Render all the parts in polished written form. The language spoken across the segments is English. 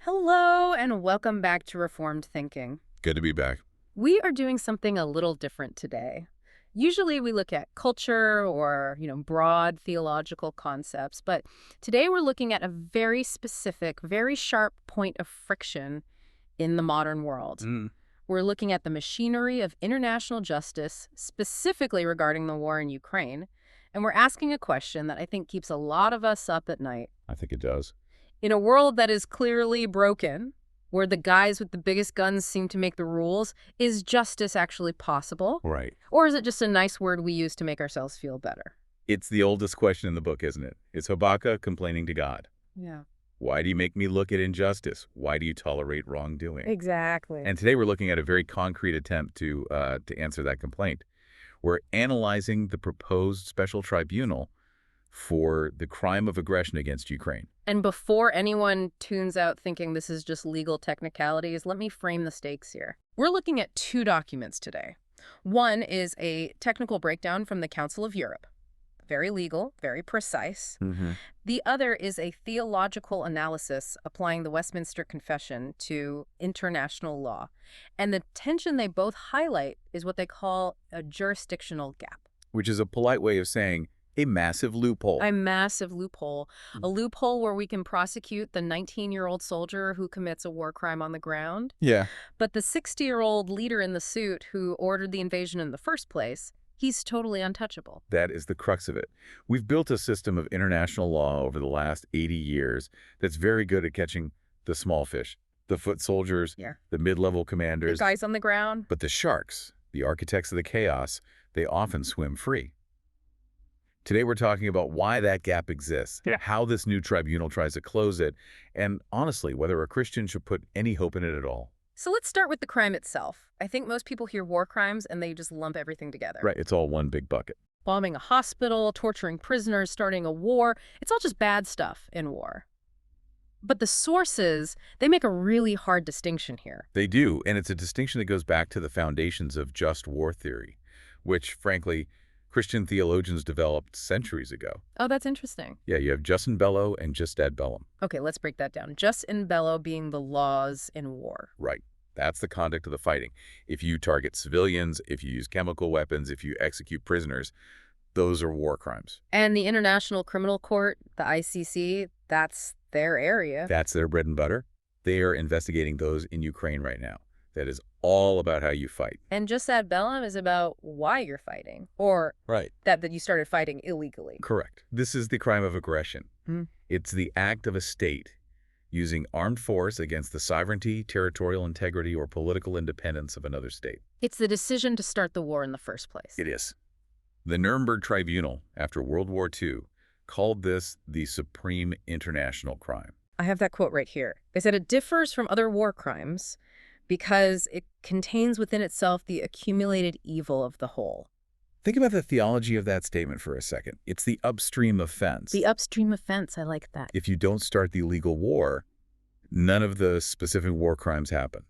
Hello, and welcome back to Reformed Thinking. Good to be back. We are doing something a little different today. Usually we look at culture or, broad theological concepts, but today we're looking at a very specific, very sharp point of friction in the modern world. We're looking at the machinery of international justice, specifically regarding the war in Ukraine, and we're asking a question that I think keeps a lot of us up at night. I think it does. In a world that is clearly broken, where the guys with the biggest guns seem to make the rules, is justice actually possible? Right. Or is it just a nice word we use to make ourselves feel better? It's the oldest question in the book, isn't it? It's Habakkuk complaining to God. Yeah. Why do you make me look at injustice? Why do you tolerate wrongdoing? Exactly. And today we're looking at a very concrete attempt to answer that complaint. We're analyzing the proposed special tribunal for the crime of aggression against Ukraine. And before anyone tunes out thinking this is just legal technicalities, let me frame the stakes here. We're looking at two documents today. One is a technical breakdown from the Council of Europe. Very legal, very precise. The other is a theological analysis applying the Westminster Confession to international law. And the tension they both highlight is what they call a jurisdictional gap. Which is a polite way of saying a massive loophole. A massive loophole. A loophole where we can prosecute the 19-year-old soldier who commits a war crime on the ground. Yeah. But the 60-year-old leader in the suit who ordered the invasion in the first place, he's totally untouchable. That is the crux of it. We've built a system of international law over the last 80 years that's very good at catching the small fish, the foot soldiers, the mid-level commanders. The guys on the ground. But the sharks, the architects of the chaos, they often swim free. Today we're talking about why that gap exists, how this new tribunal tries to close it, and honestly, whether a Christian should put any hope in it at all. So let's start with the crime itself. I think most people hear war crimes and they just lump everything together. Right, it's all one big bucket. Bombing a hospital, torturing prisoners, starting a war, it's all just bad stuff in war. But the sources, they make a really hard distinction here. They do, and it's a distinction that goes back to the foundations of just war theory, which, frankly, Christian theologians developed centuries ago. Oh, that's interesting. Yeah, you have jus in bello and jus ad bellum. Okay, let's break that down. Jus in bello being the laws in war. Right. That's the conduct of the fighting. If you target civilians, if you use chemical weapons, if you execute prisoners, those are war crimes. And the International Criminal Court, the ICC, that's their area. That's their bread and butter. They are investigating those in Ukraine right now. That is all about how you fight. And jus ad bellum is about why you're fighting, or that you started fighting illegally. Correct. This is the crime of aggression. It's the act of a state using armed force against the sovereignty, territorial integrity, or political independence of another state. It's the decision to start the war in the first place. It is. The Nuremberg Tribunal, after World War II, called this the supreme international crime. I have that quote right here. They said it differs from other war crimes because it contains within itself the accumulated evil of the whole. Think about the theology of that statement for a second. It's the upstream offense. The upstream offense, I like that. If you don't start the illegal war, none of the specific war crimes happen.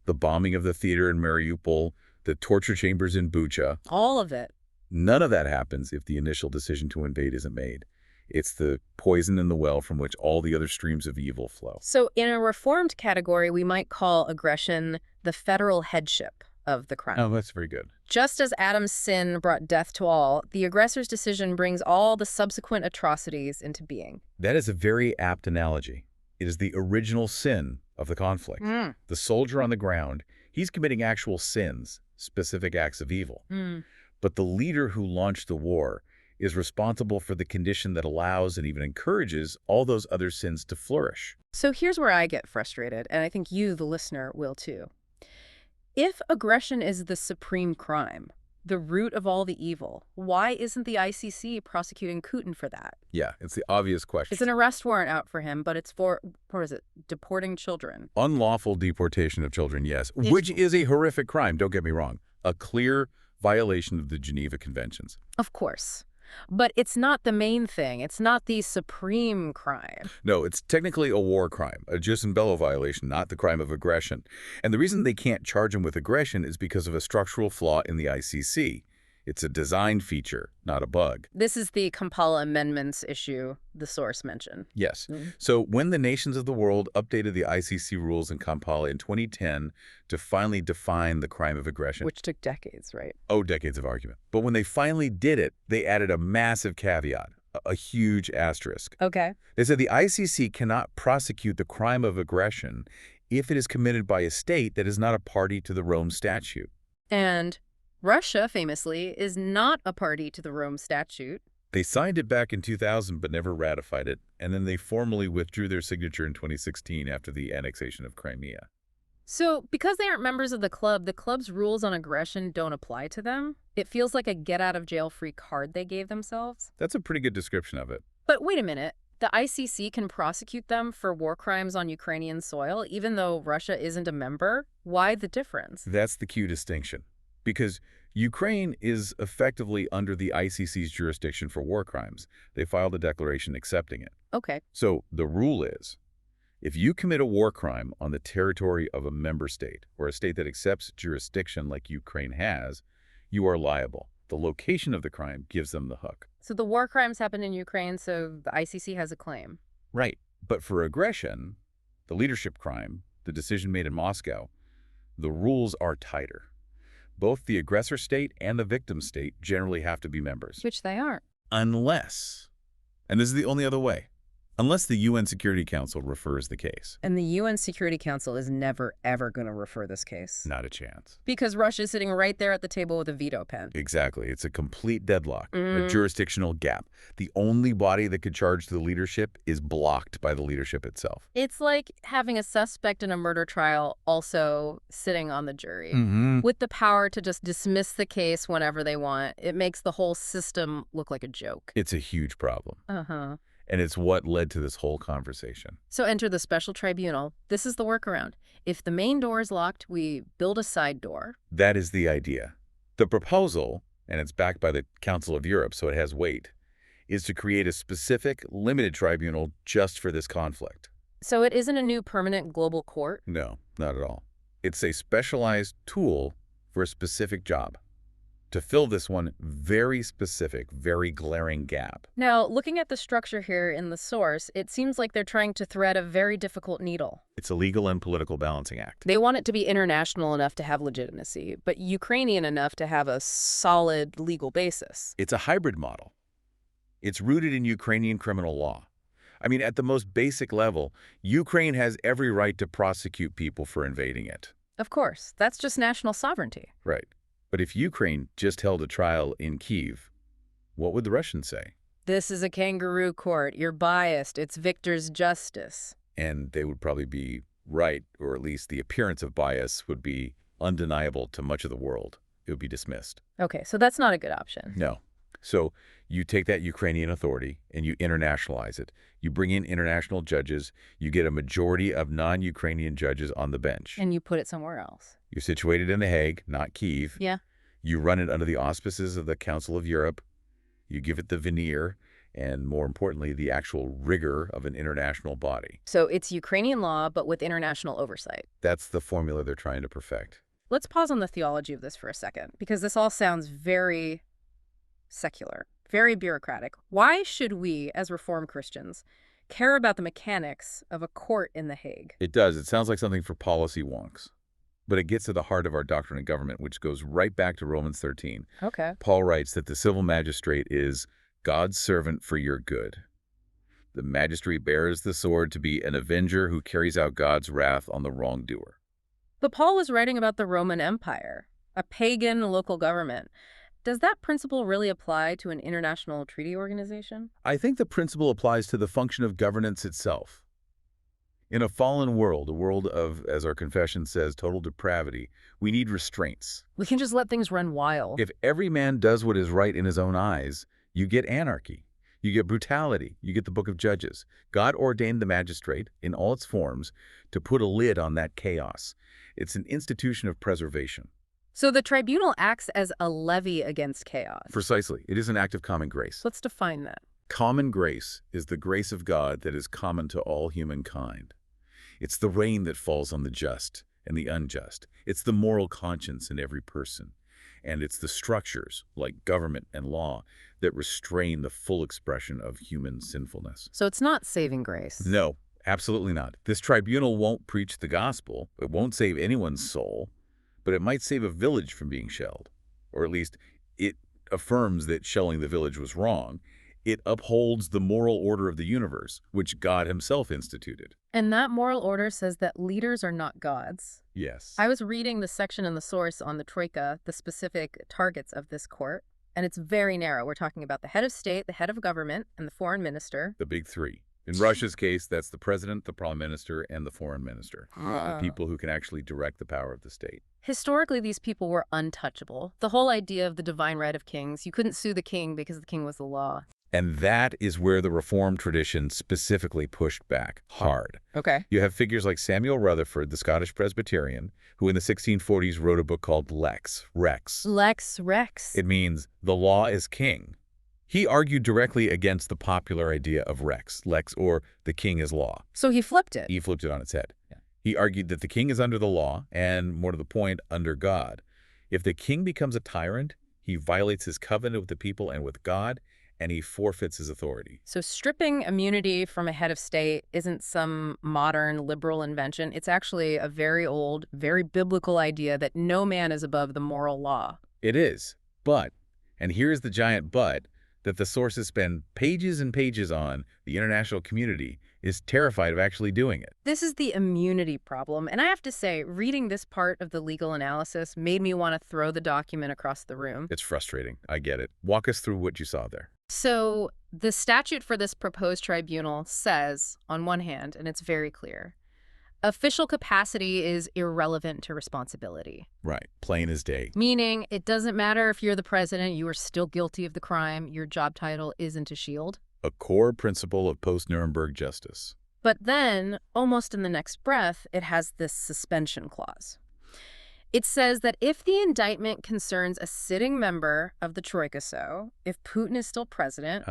The bombing of the theater in Mariupol, the torture chambers in Bucha. All of it. None of that happens if the initial decision to invade isn't made. It's the poison in the well from which all the other streams of evil flow. So in a reformed category, we might call aggression the federal headship of the crime. Oh, that's very good. Just as Adam's sin brought death to all, the aggressor's decision brings all the subsequent atrocities into being. That is a very apt analogy. It is the original sin of the conflict. The soldier on the ground, he's committing actual sins, specific acts of evil. But the leader who launched the war is responsible for the condition that allows and even encourages all those other sins to flourish. So here's where I get frustrated, and I think you, the listener, will too. If aggression is the supreme crime, the root of all the evil, why isn't the ICC prosecuting Putin for that? Yeah, it's the obvious question. It's an arrest warrant out for him, but it's for, what is it, deporting children. Unlawful deportation of children, yes, which is a horrific crime, don't get me wrong. A clear violation of the Geneva Conventions. Of course. But it's not the main thing. It's not the supreme crime. No, it's technically a war crime, a jus in bello violation, not the crime of aggression. And the reason they can't charge him with aggression is because of a structural flaw in the ICC. It's a design feature, not a bug. This is the Kampala amendments issue the source mentioned. Yes. Mm. So when the nations of the world updated the ICC rules in Kampala in 2010 to finally define the crime of aggression, Which took decades, right? oh, decades of argument. But when they finally did it, they added a massive caveat, a huge asterisk. Okay. They said the ICC cannot prosecute the crime of aggression if it is committed by a state that is not a party to the Rome Statute. And Russia, famously, is not a party to the Rome Statute. They signed it back in 2000 but never ratified it, and then they formally withdrew their signature in 2016 after the annexation of Crimea. So, because they aren't members of the club's rules on aggression don't apply to them. It feels like a get-out-of-jail-free card they gave themselves. That's a pretty good description of it. But wait a minute. The ICC can prosecute them for war crimes on Ukrainian soil, even though Russia isn't a member? Why the difference? That's the key distinction. Because Ukraine is effectively under the ICC's jurisdiction for war crimes. They filed a declaration accepting it. Okay. So the rule is, if you commit a war crime on the territory of a member state, or a state that accepts jurisdiction like Ukraine has, you are liable. The location of the crime gives them the hook. So the war crimes happened in Ukraine, so the ICC has a claim. Right. But for aggression, the leadership crime, the decision made in Moscow, the rules are tighter. Both the aggressor state and the victim state generally have to be members. Which they aren't. Unless, and this is the only other way, unless the UN Security Council refers the case. And the UN Security Council is never, ever going to refer this case. Not a chance. Because Russia's sitting right there at the table with a veto pen. Exactly. It's a complete deadlock, a jurisdictional gap. The only body that could charge the leadership is blocked by the leadership itself. It's like having a suspect in a murder trial also sitting on the jury. With the power to just dismiss the case whenever they want. It makes the whole system look like a joke. It's a huge problem. Uh-huh. And it's what led to this whole conversation. So enter the Special Tribunal. This is the workaround. If the main door is locked, we build a side door. That is the idea. The proposal, and it's backed by the Council of Europe, so it has weight, is to create a specific, limited tribunal just for this conflict. So it isn't a new permanent global court? No, not at all. It's a specialized tool for a specific job, to fill this one very specific, very glaring gap. Now, looking at the structure here in the source, it seems like they're trying to thread a very difficult needle. It's a legal and political balancing act. They want it to be international enough to have legitimacy, but Ukrainian enough to have a solid legal basis. It's a hybrid model. It's rooted in Ukrainian criminal law. I mean, at the most basic level, Ukraine has every right to prosecute people for invading it. Of course, that's just national sovereignty. Right. But if Ukraine just held a trial in Kyiv, what would the Russians say? This is a kangaroo court. You're biased. It's victor's justice. And they would probably be right, or at least the appearance of bias would be undeniable to much of the world. It would be dismissed. Okay, so that's not a good option. No. So you take that Ukrainian authority and you internationalize it. You bring in international judges. You get a majority of non-Ukrainian judges on the bench. And you put it somewhere else. You're situated in The Hague, not Kyiv. Yeah. You run it under the auspices of the Council of Europe. You give it the veneer and, more importantly, the actual rigor of an international body. So it's Ukrainian law, but with international oversight. That's the formula they're trying to perfect. Let's pause on the theology of this for a second, because this all sounds very secular, very bureaucratic. Why should we, as Reformed Christians, care about the mechanics of a court in The Hague? It does. It sounds like something for policy wonks. But it gets to the heart of our doctrine of government, which goes right back to Romans 13. Okay. Paul writes that the civil magistrate is God's servant for your good. The magistrate bears the sword to be an avenger who carries out God's wrath on the wrongdoer. But Paul was writing about the Roman Empire, a pagan local government. Does that principle really apply to an international treaty organization? I think the principle applies to the function of governance itself. In a fallen world, a world of, as our confession says, total depravity, we need restraints. We can just let things run wild. If every man does what is right in his own eyes, you get anarchy. You get brutality. You get the Book of Judges. God ordained the magistrate, in all its forms, to put a lid on that chaos. It's an institution of preservation. So the tribunal acts as a levy against chaos. Precisely. It is an act of common grace. Let's define that. Common grace is the grace of God that is common to all humankind. It's the rain that falls on the just and the unjust. It's the moral conscience in every person. And it's the structures, like government and law, that restrain the full expression of human sinfulness. So it's not saving grace. No, absolutely not. This tribunal won't preach the gospel. It won't save anyone's soul, but it might save a village from being shelled. Or at least it affirms that shelling the village was wrong. It upholds the moral order of the universe, which God himself instituted. And that moral order says that leaders are not gods. Yes. I was reading the section in the source on the Troika, the specific targets of this court, and it's very narrow. We're talking about the head of state, the head of government, and the foreign minister. The big three. In Russia's case, that's the president, the prime minister, and the foreign minister. The people who can actually direct the power of the state. Historically, these people were untouchable. The whole idea of the divine right of kings, you couldn't sue the king because the king was the law. And that is where the Reformed tradition specifically pushed back hard. Okay. You have figures like Samuel Rutherford, the Scottish Presbyterian, who in the 1640s wrote a book called Lex Rex. Lex Rex. It means the law is king. He argued directly against the popular idea of Rex, Lex, or the king is law. So he flipped it. He flipped it on its head. Yeah. He argued that the king is under the law and, more to the point, under God. If the king becomes a tyrant, he violates his covenant with the people and with God, and he forfeits his authority. So stripping immunity from a head of state isn't some modern liberal invention. It's actually a very old, very biblical idea that no man is above the moral law. It is. But, and here's the giant but, that the sources spend pages and pages on, the international community is terrified of actually doing it. This is the immunity problem. And I have to say, reading this part of the legal analysis made me want to throw the document across the room. It's frustrating. I get it. Walk us through what you saw there. So the statute for this proposed tribunal says, on one hand, and it's very clear, official capacity is irrelevant to responsibility. Right. Plain as day. Meaning, it doesn't matter if you're the president, you are still guilty of the crime, your job title isn't a shield. A core principle of post-Nuremberg justice. But then, almost in the next breath, it has this suspension clause. It says that if the indictment concerns a sitting member of the Troika, so if Putin is still president,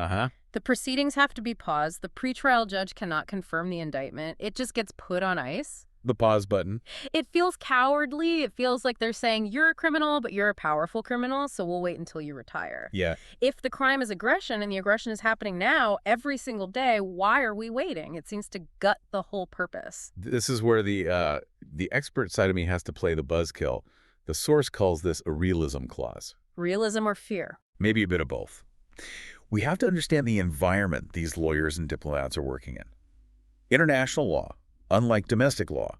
the proceedings have to be paused. The pretrial judge cannot confirm the indictment. It just gets put on ice. The pause button. It feels cowardly. It feels like they're saying, you're a criminal, but you're a powerful criminal, so we'll wait until you retire. Yeah. If the crime is aggression and the aggression is happening now, every single day, why are we waiting? It seems to gut the whole purpose. This is where the expert side of me has to play the buzzkill. The source calls this a realism clause. Realism or fear? Maybe a bit of both. We have to understand the environment these lawyers and diplomats are working in. International law, unlike domestic law,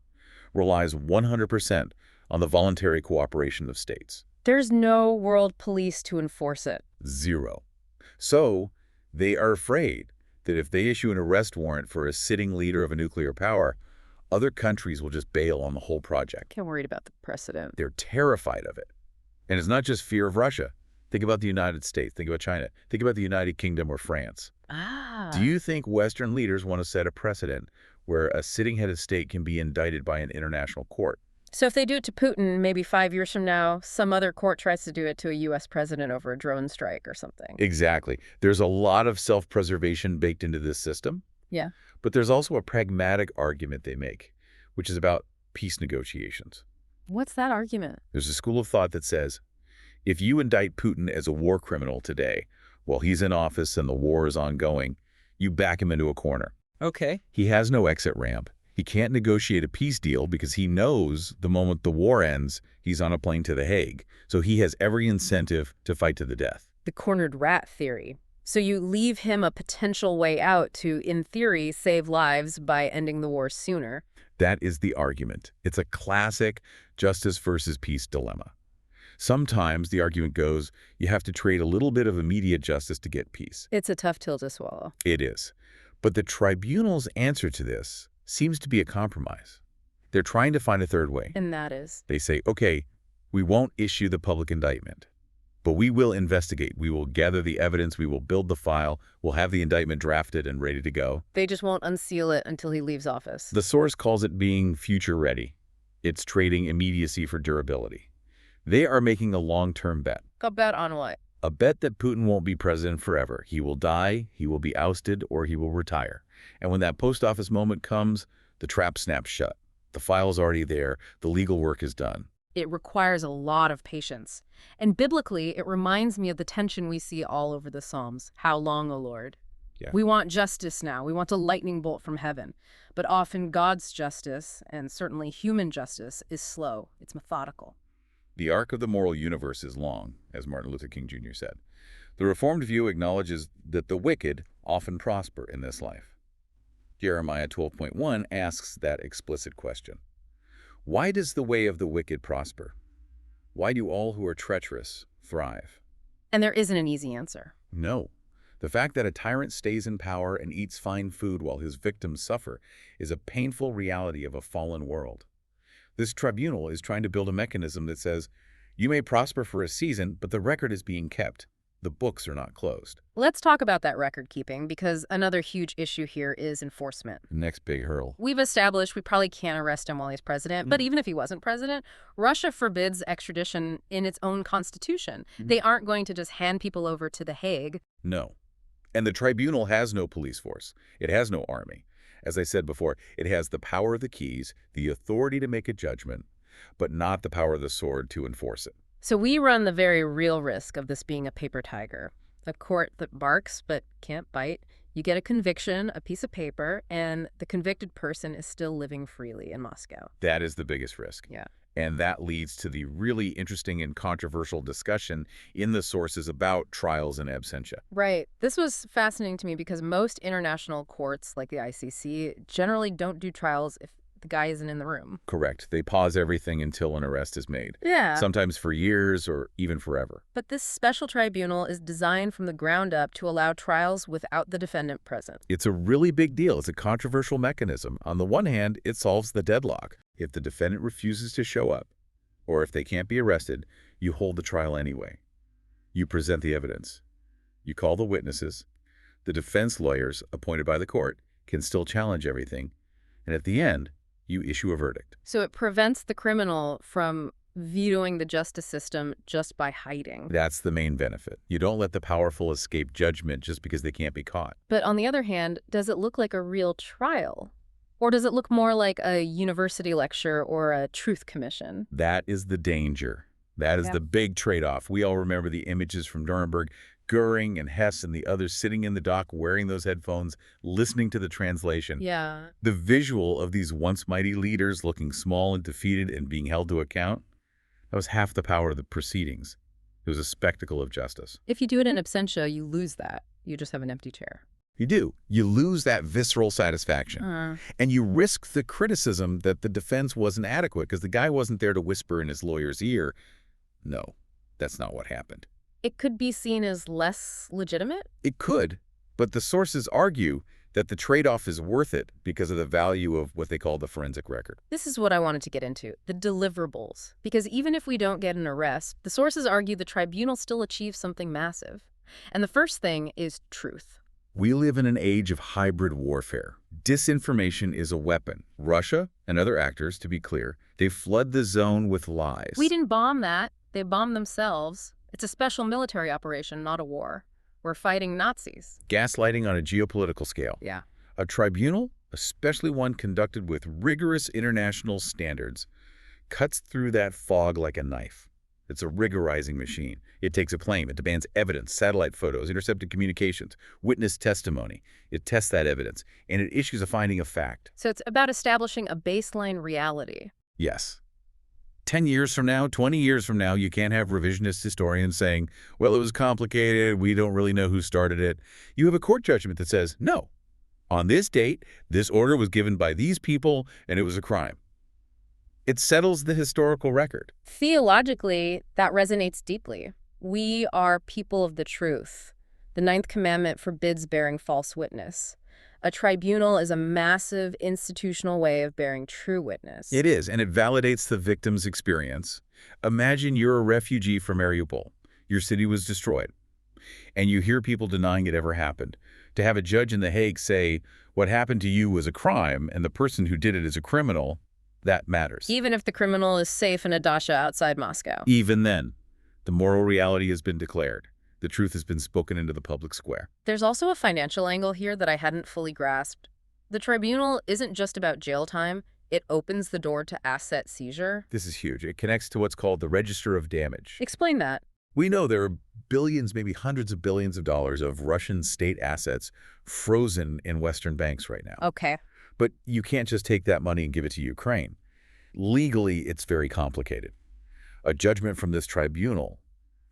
relies 100% on the voluntary cooperation of states. There's no world police to enforce it. Zero. So they are afraid that if they issue an arrest warrant for a sitting leader of a nuclear power, other countries will just bail on the whole project. I'm worried about the precedent. They're terrified of it. And it's not just fear of Russia. Think about the United States. Think about China. Think about the United Kingdom or France. Do you think Western leaders want to set a precedent where a sitting head of state can be indicted by an international court? So if they do it to Putin, maybe 5 years from now, some other court tries to do it to a U.S. president over a drone strike or something. Exactly. There's a lot of self-preservation baked into this system. Yeah. But there's also a pragmatic argument they make, which is about peace negotiations. What's that argument? There's a school of thought that says, if you indict Putin as a war criminal today, while he's in office and the war is ongoing, you back him into a corner. Okay. He has no exit ramp. He can't negotiate a peace deal because he knows the moment the war ends, he's on a plane to The Hague. So he has every incentive to fight to the death. The cornered rat theory. So you leave him a potential way out to, in theory, save lives by ending the war sooner. That is the argument. It's a classic justice versus peace dilemma. Sometimes the argument goes, you have to trade a little bit of immediate justice to get peace. It's a tough pill to swallow. It is. But the tribunal's answer to this seems to be a compromise. They're trying to find a third way. And that is? They say, okay, we won't issue the public indictment, but we will investigate. We will gather the evidence. We will build the file. We'll have the indictment drafted and ready to go. They just won't unseal it until he leaves office. The source calls it being future ready. It's trading immediacy for durability. They are making a long-term bet. A bet on what? A bet that Putin won't be president forever. He will die, he will be ousted, or he will retire. And when that post office moment comes, the trap snaps shut. The file's already there. The legal work is done. It requires a lot of patience. And biblically, it reminds me of the tension we see all over the Psalms. How long, O Lord? Yeah. We want justice now. We want a lightning bolt from heaven. But often God's justice, and certainly human justice, is slow. It's methodical. The arc of the moral universe is long, as Martin Luther King Jr. said. The Reformed view acknowledges that the wicked often prosper in this life. Jeremiah 12.1 asks that explicit question. Why does the way of the wicked prosper? Why do all who are treacherous thrive? And there isn't an easy answer. No. The fact that a tyrant stays in power and eats fine food while his victims suffer is a painful reality of a fallen world. This tribunal is trying to build a mechanism that says, you may prosper for a season, but the record is being kept. The books are not closed. Let's talk about that record keeping, because another huge issue here is enforcement. Next big hurdle. We've established we probably can't arrest him while he's president, but even if he wasn't president, Russia forbids extradition in its own constitution. They aren't going to just hand people over to The Hague. No. And the tribunal has no police force. It has no army. As I said before, it has the power of the keys, the authority to make a judgment, but not the power of the sword to enforce it. So we run the very real risk of this being a paper tiger, a court that barks but can't bite. You get a conviction, a piece of paper, and the convicted person is still living freely in Moscow. That is the biggest risk. Yeah. And that leads to the really interesting and controversial discussion in the sources about trials in absentia. Right. This was fascinating to me because most international courts, like the ICC, generally don't do trials if the guy isn't in the room. Correct. They pause everything until an arrest is made. Yeah. Sometimes for years or even forever. But this special tribunal is designed from the ground up to allow trials without the defendant present. It's a really big deal. It's a controversial mechanism. On the one hand, it solves the deadlock. If the defendant refuses to show up, or if they can't be arrested, you hold the trial anyway. You present the evidence. You call the witnesses. The defense lawyers appointed by the court can still challenge everything. And at the end, you issue a verdict. So it prevents the criminal from vetoing the justice system just by hiding. That's the main benefit. You don't let the powerful escape judgment just because they can't be caught. But on the other hand, does it look like a real trial? Or does it look more like a university lecture or a truth commission? That is the danger. That is the big trade-off. We all remember the images from Nuremberg, Goering and Hess and the others sitting in the dock wearing those headphones, listening to the translation. Yeah. The visual of these once mighty leaders looking small and defeated and being held to account, that was half the power of the proceedings. It was a spectacle of justice. If you do it in absentia, you lose that. You just have an empty chair. You do. You lose that visceral satisfaction. And you risk the criticism that the defense wasn't adequate because the guy wasn't there to whisper in his lawyer's ear. No, that's not what happened. It could be seen as less legitimate? It could, but the sources argue that the trade-off is worth it because of the value of what they call the forensic record. This is what I wanted to get into, the deliverables. Because even if we don't get an arrest, the sources argue the tribunal still achieves something massive. And the first thing is truth. We live in an age of hybrid warfare. Disinformation is a weapon. Russia and other actors, to be clear, they flood the zone with lies. We didn't bomb that. They bombed themselves. It's a special military operation, not a war. We're fighting Nazis. Gaslighting on a geopolitical scale. Yeah. A tribunal, especially one conducted with rigorous international standards, cuts through that fog like a knife. It's a rigorizing machine. It takes a claim. It demands evidence, satellite photos, intercepted communications, witness testimony. It tests that evidence, and it issues a finding of fact. So it's about establishing a baseline reality. Yes. 10 years from now, 20 years from now, you can't have revisionist historians saying, well, it was complicated, we don't really know who started it. You have a court judgment that says, no, on this date, this order was given by these people, and it was a crime. It settles the historical record. Theologically, that resonates deeply. We are people of the truth. The Ninth Commandment forbids bearing false witness. A tribunal is a massive institutional way of bearing true witness. It is, and it validates the victim's experience. Imagine you're a refugee from Mariupol. Your city was destroyed, and you hear people denying it ever happened. To have a judge in The Hague say, what happened to you was a crime, and the person who did it is a criminal, that matters. Even if the criminal is safe in a dacha outside Moscow. Even then, the moral reality has been declared. The truth has been spoken into the public square. There's also a financial angle here that I hadn't fully grasped. The tribunal isn't just about jail time, it opens the door to asset seizure. This is huge. It connects to what's called the Register of Damage. Explain that. We know there are billions, maybe hundreds of billions of dollars of Russian state assets frozen in Western banks right now. Okay. But you can't just take that money and give it to Ukraine. Legally, it's very complicated. A judgment from this tribunal,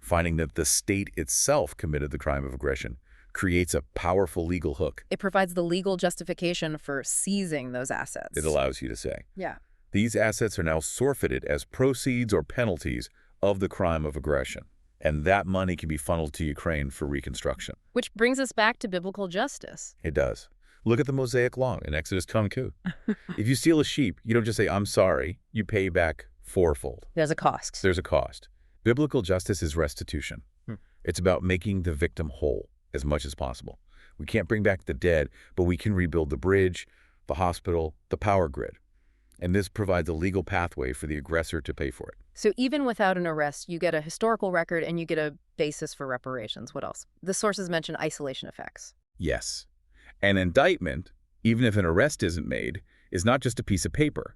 finding that the state itself committed the crime of aggression, creates a powerful legal hook. It provides the legal justification for seizing those assets. It allows you to say, Yeah. these assets are now forfeited as proceeds or penalties of the crime of aggression. And that money can be funneled to Ukraine for reconstruction. Which brings us back to biblical justice. It does. Look at the Mosaic Law in Exodus 22. If you steal a sheep, you don't just say, I'm sorry. You pay back fourfold. There's a cost. There's a cost. Biblical justice is restitution. It's about making the victim whole as much as possible. We can't bring back the dead, but we can rebuild the bridge, the hospital, the power grid. And this provides a legal pathway for the aggressor to pay for it. So even without an arrest, you get a historical record and you get a basis for reparations. What else? The sources mention isolation effects. Yes. An indictment, even if an arrest isn't made, is not just a piece of paper.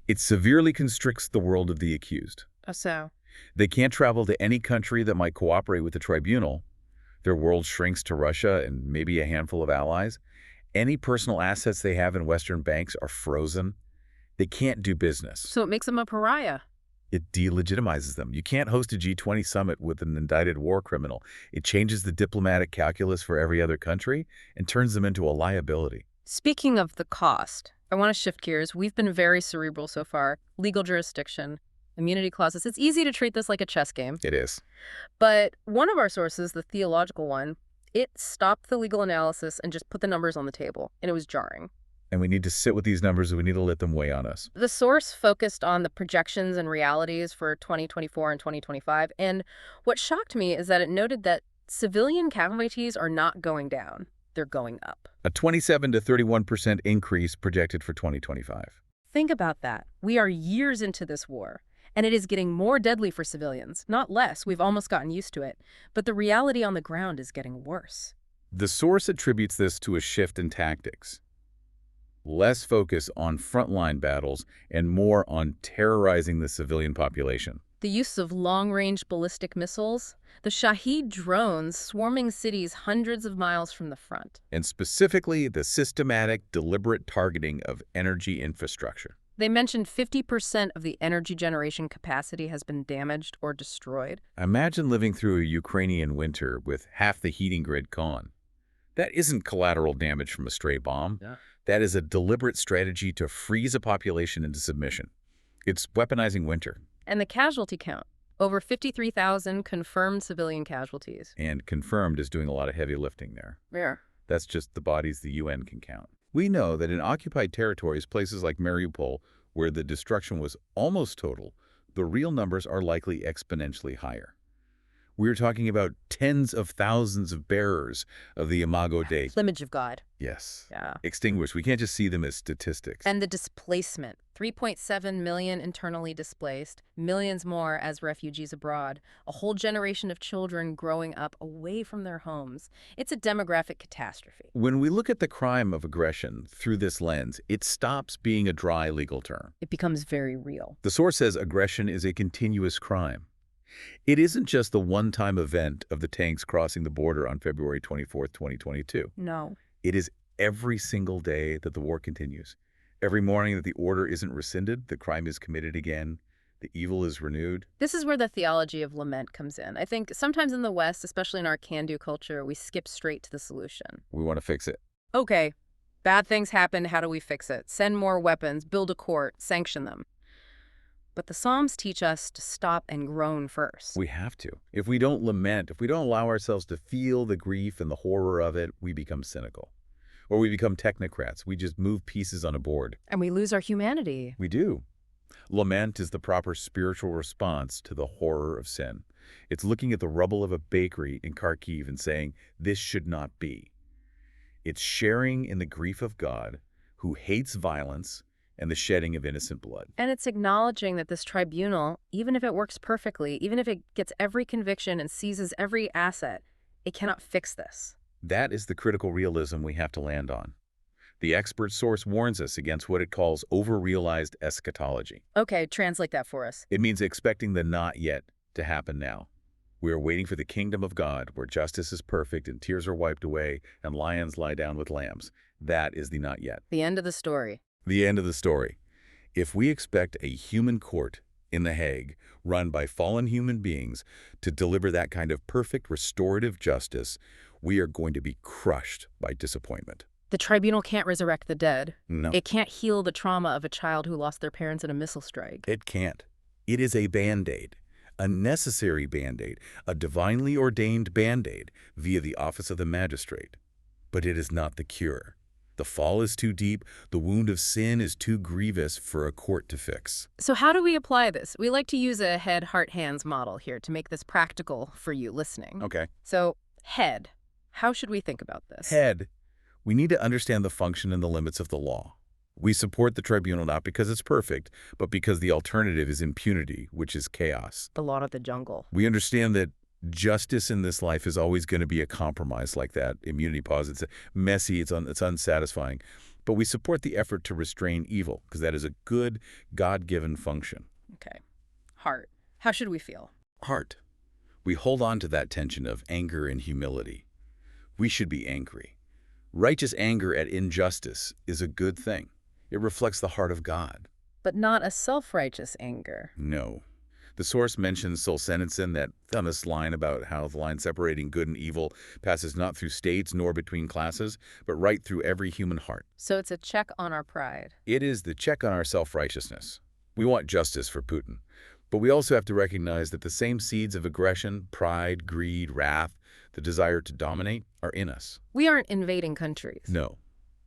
It severely constricts the world of the accused. Oh, so? They can't travel to any country that might cooperate with the tribunal. Their world shrinks to Russia and maybe a handful of allies. Any personal assets they have in Western banks are frozen. They can't do business. So it makes them a pariah. It delegitimizes them. You can't host a G20 summit with an indicted war criminal. It changes the diplomatic calculus for every other country and turns them into a liability. Speaking of the cost, I want to shift gears. We've been very cerebral so far. Legal jurisdiction, immunity clauses. It's easy to treat this like a chess game. It is. But one of our sources, the theological one, it stopped the legal analysis and just put the numbers on the table, and it was jarring. And we need to sit with these numbers and we need to let them weigh on us. The source focused on the projections and realities for 2024 and 2025, and what shocked me is that it noted that civilian casualties are not going down. They're going up. A 27 to 31% increase projected for 2025. Think about that. We are years into this war, and it is getting more deadly for civilians, not less. We've almost gotten used to it. But the reality on the ground is getting worse. The source attributes this to a shift in tactics. Less focus on frontline battles and more on terrorizing the civilian population. The use of long-range ballistic missiles, the Shahed drones swarming cities hundreds of miles from the front. And specifically, the systematic, deliberate targeting of energy infrastructure. They mentioned 50% of the energy generation capacity has been damaged or destroyed. Imagine living through a Ukrainian winter with half the heating grid gone. That isn't collateral damage from a stray bomb. Yeah. That is a deliberate strategy to freeze a population into submission. It's weaponizing winter. And the casualty count. Over 53,000 confirmed civilian casualties. And confirmed is doing a lot of heavy lifting there. Yeah. That's just the bodies the UN can count. We know that in occupied territories, places like Mariupol, where the destruction was almost total, the real numbers are likely exponentially higher. We're talking about tens of thousands of bearers of the Imago Dei. Image of God. Yes. Yeah. Extinguished. We can't just see them as statistics. And the displacement. 3.7 million internally displaced, millions more as refugees abroad, a whole generation of children growing up away from their homes. It's a demographic catastrophe. When we look at the crime of aggression through this lens, it stops being a dry legal term. It becomes very real. The source says aggression is a continuous crime. It isn't just the one-time event of the tanks crossing the border on February 24, 2022. No. It is every single day that the war continues. Every morning that the order isn't rescinded, the crime is committed again, the evil is renewed. This is where the theology of lament comes in. I think sometimes in the West, especially in our can-do culture, we skip straight to the solution. We want to fix it. Okay, bad things happened. How do we fix it? Send more weapons, build a court, sanction them. But the Psalms teach us to stop and groan first. We have to. If we don't lament, if we don't allow ourselves to feel the grief and the horror of it, we become cynical. Or we become technocrats. We just move pieces on a board. And we lose our humanity. We do. Lament is the proper spiritual response to the horror of sin. It's looking at the rubble of a bakery in Kharkiv and saying, this should not be. It's sharing in the grief of God, who hates violence and the shedding of innocent blood. And it's acknowledging that this tribunal, even if it works perfectly, even if it gets every conviction and seizes every asset, it cannot fix this. That is the critical realism we have to land on. The expert source warns us against what it calls over-realized eschatology. Okay, translate that for us. It means expecting the not yet to happen now. We are waiting for the kingdom of God, where justice is perfect and tears are wiped away and lions lie down with lambs. That is the not yet. The end of the story. The end of the story. If we expect a human court in The Hague, run by fallen human beings, to deliver that kind of perfect restorative justice, we are going to be crushed by disappointment. The tribunal can't resurrect the dead. No, It can't heal the trauma of a child who lost their parents in a missile strike. it can't. It is a Band-Aid, a necessary Band-Aid, a divinely ordained Band-Aid via the office of the magistrate. But it is not the cure. The fall is too deep, the wound of sin is too grievous for a court to fix. So how do we apply this? We like to use a head, heart, hands model here to make this practical for you listening. Okay. So, head. How should we think about this? Head. We need to understand the function and the limits of the law. We support the tribunal not because it's perfect, but because the alternative is impunity, which is chaos. The law of the jungle. We understand that justice in this life is always going to be a compromise like that. Immunity pause, it's messy, it's unsatisfying. But we support the effort to restrain evil, because that is a good, God-given function. Okay. Heart. How should we feel? Heart. We hold on to that tension of anger and humility. We should be angry. Righteous anger at injustice is a good thing. It reflects the heart of God. But not a self-righteous anger. No. The source mentions Solzhenitsyn, that famous line about how the line separating good and evil passes not through states nor between classes, but right through every human heart. So it's a check on our pride. It is the check on our self-righteousness. We want justice for Putin, but we also have to recognize that the same seeds of aggression, pride, greed, wrath, the desire to dominate are in us. We aren't invading countries. No.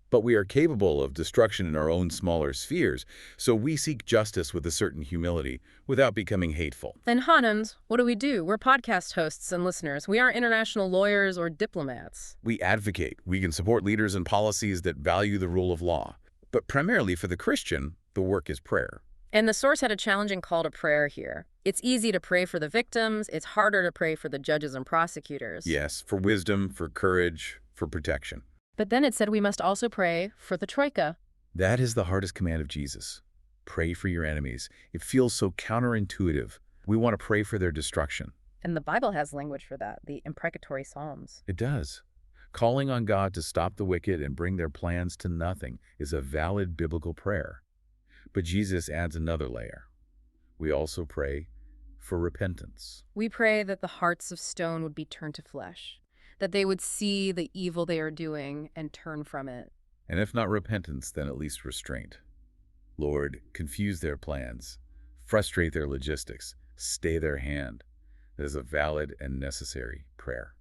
But we are capable of destruction in our own smaller spheres, so we seek justice with a certain humility without becoming hateful. And Hanans, what do? We're podcast hosts and listeners. We aren't international lawyers or diplomats. We advocate. We can support leaders and policies that value the rule of law. But primarily for the Christian, the work is prayer. And the source had a challenging call to prayer here. It's easy to pray for the victims. It's harder to pray for the judges and prosecutors. Yes, for wisdom, for courage, for protection. But then it said we must also pray for the Troika. That is the hardest command of Jesus. Pray for your enemies. It feels so counterintuitive. We want to pray for their destruction. And the Bible has language for that, the imprecatory Psalms. It does. Calling on God to stop the wicked and bring their plans to nothing is a valid biblical prayer. But Jesus adds another layer. We also pray for repentance. We pray that the hearts of stone would be turned to flesh, that they would see the evil they are doing and turn from it. And if not repentance, then at least restraint. Lord, confuse their plans, frustrate their logistics, stay their hand. That is a valid and necessary prayer.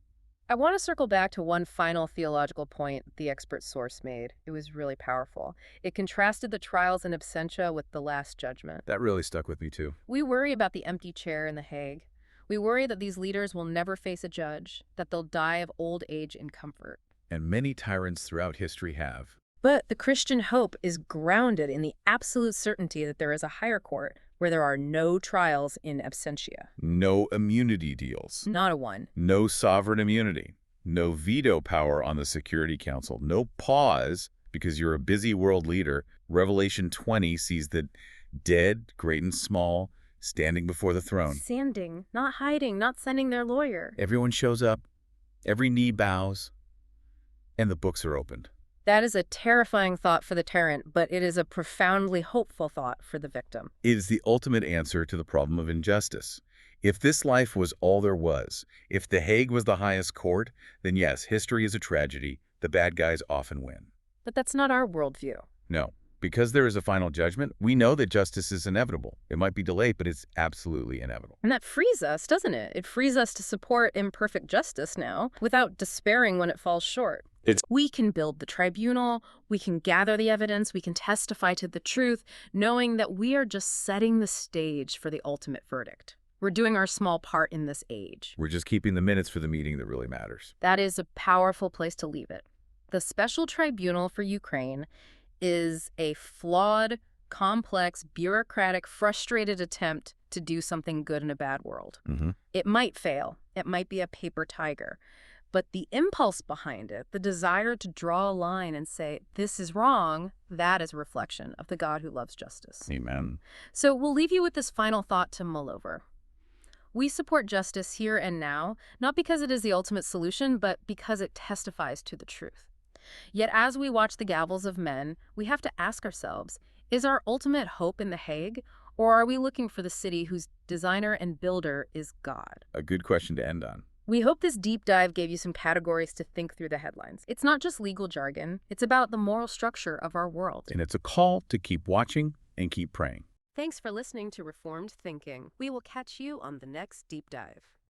I want to circle back to one final theological point the expert source made. It was really powerful. It contrasted the trials in absentia with the Last Judgment. That really stuck with me too. We worry about the empty chair in The Hague. We worry that these leaders will never face a judge, that they'll die of old age in comfort. And many tyrants throughout history have. But the Christian hope is grounded in the absolute certainty that there is a higher court where there are no trials in absentia. No immunity deals. Not a one. No sovereign immunity. No veto power on the Security Council. No pause because you're a busy world leader. Revelation 20 sees the dead, great and small, standing before the throne. Standing, not hiding, not sending their lawyer. Everyone shows up. Every knee bows. And the books are opened. That is a terrifying thought for the tyrant, but it is a profoundly hopeful thought for the victim. It is the ultimate answer to the problem of injustice. If this life was all there was, if The Hague was the highest court, then yes, history is a tragedy. The bad guys often win. But that's not our worldview. No. Because there is a final judgment, we know that justice is inevitable. It might be delayed, but it's absolutely inevitable. And that frees us, doesn't it? It frees us to support imperfect justice now without despairing when it falls short. We can build the tribunal, we can gather the evidence, we can testify to the truth, knowing that we are just setting the stage for the ultimate verdict. We're doing our small part in this age. We're just keeping the minutes for the meeting that really matters. That is a powerful place to leave it. The Special Tribunal for Ukraine is a flawed, complex, bureaucratic, frustrated attempt to do something good in a bad world. It might fail. It might be a paper tiger. But the impulse behind it, the desire to draw a line and say, this is wrong, that is a reflection of the God who loves justice. Amen. So we'll leave you with this final thought to mull over. We support justice here and now, not because it is the ultimate solution, but because it testifies to the truth. Yet as we watch the gavels of men, we have to ask ourselves, is our ultimate hope in The Hague, or are we looking for the city whose designer and builder is God? A good question to end on. We hope this deep dive gave you some categories to think through the headlines. It's not just legal jargon, it's about the moral structure of our world. And it's a call to keep watching and keep praying. Thanks for listening to Reformed Thinking. We will catch you on the next deep dive.